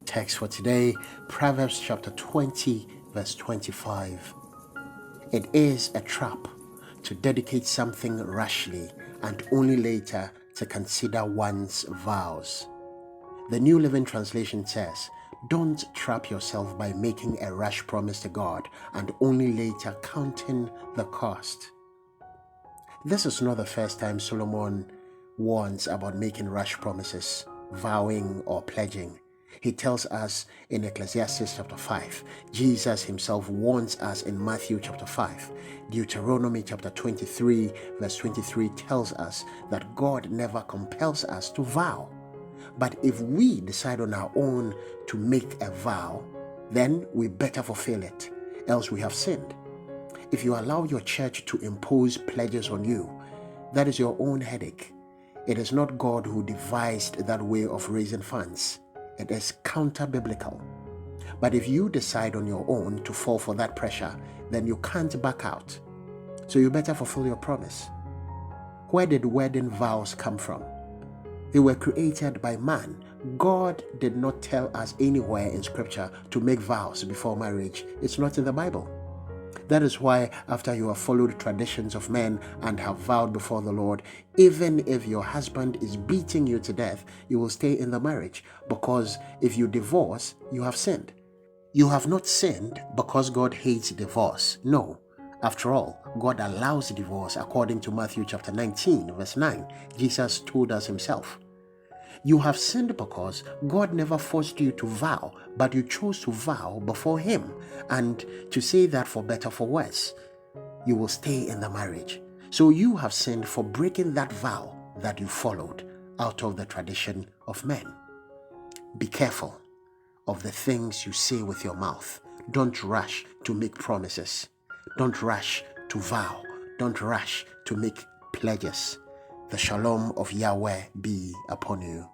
Text for today, Proverbs chapter 20, verse 25. It is a trap to dedicate something rashly and only later to consider one's vows. The New Living Translation says, "Don't trap yourself by making a rash promise to God and only later counting the cost." This is not the first time Solomon warns about making rash promises, vowing or pledging. He tells us in Ecclesiastes chapter 5. Jesus himself warns us in Matthew chapter 5. Deuteronomy chapter 23 verse 23 tells us that God never compels us to vow. But if we decide on our own to make a vow, then we better fulfill it, else we have sinned. If you allow your church to impose pledges on you, that is your own headache. It is not God who devised that way of raising funds. It is counter-biblical. But if you decide on your own to fall for that pressure, then you can't back out. So you better fulfill your promise. Where did wedding vows come from? They were created by man. God did not tell us anywhere in Scripture to make vows before marriage. It's not in the Bible. That is why after you have followed traditions of men and have vowed before the Lord, even if your husband is beating you to death, you will stay in the marriage, because if you divorce, you have sinned. You have not sinned because God hates divorce. No. After all, God allows divorce according to Matthew chapter 19, verse 9. Jesus told us himself. You have sinned because God never forced you to vow, but you chose to vow before him and to say that for better for worse, you will stay in the marriage. So you have sinned for breaking that vow that you followed out of the tradition of men. Be careful of the things you say with your mouth. Don't rush to make promises. Don't rush to vow. Don't rush to make pledges. The shalom of Yahweh be upon you.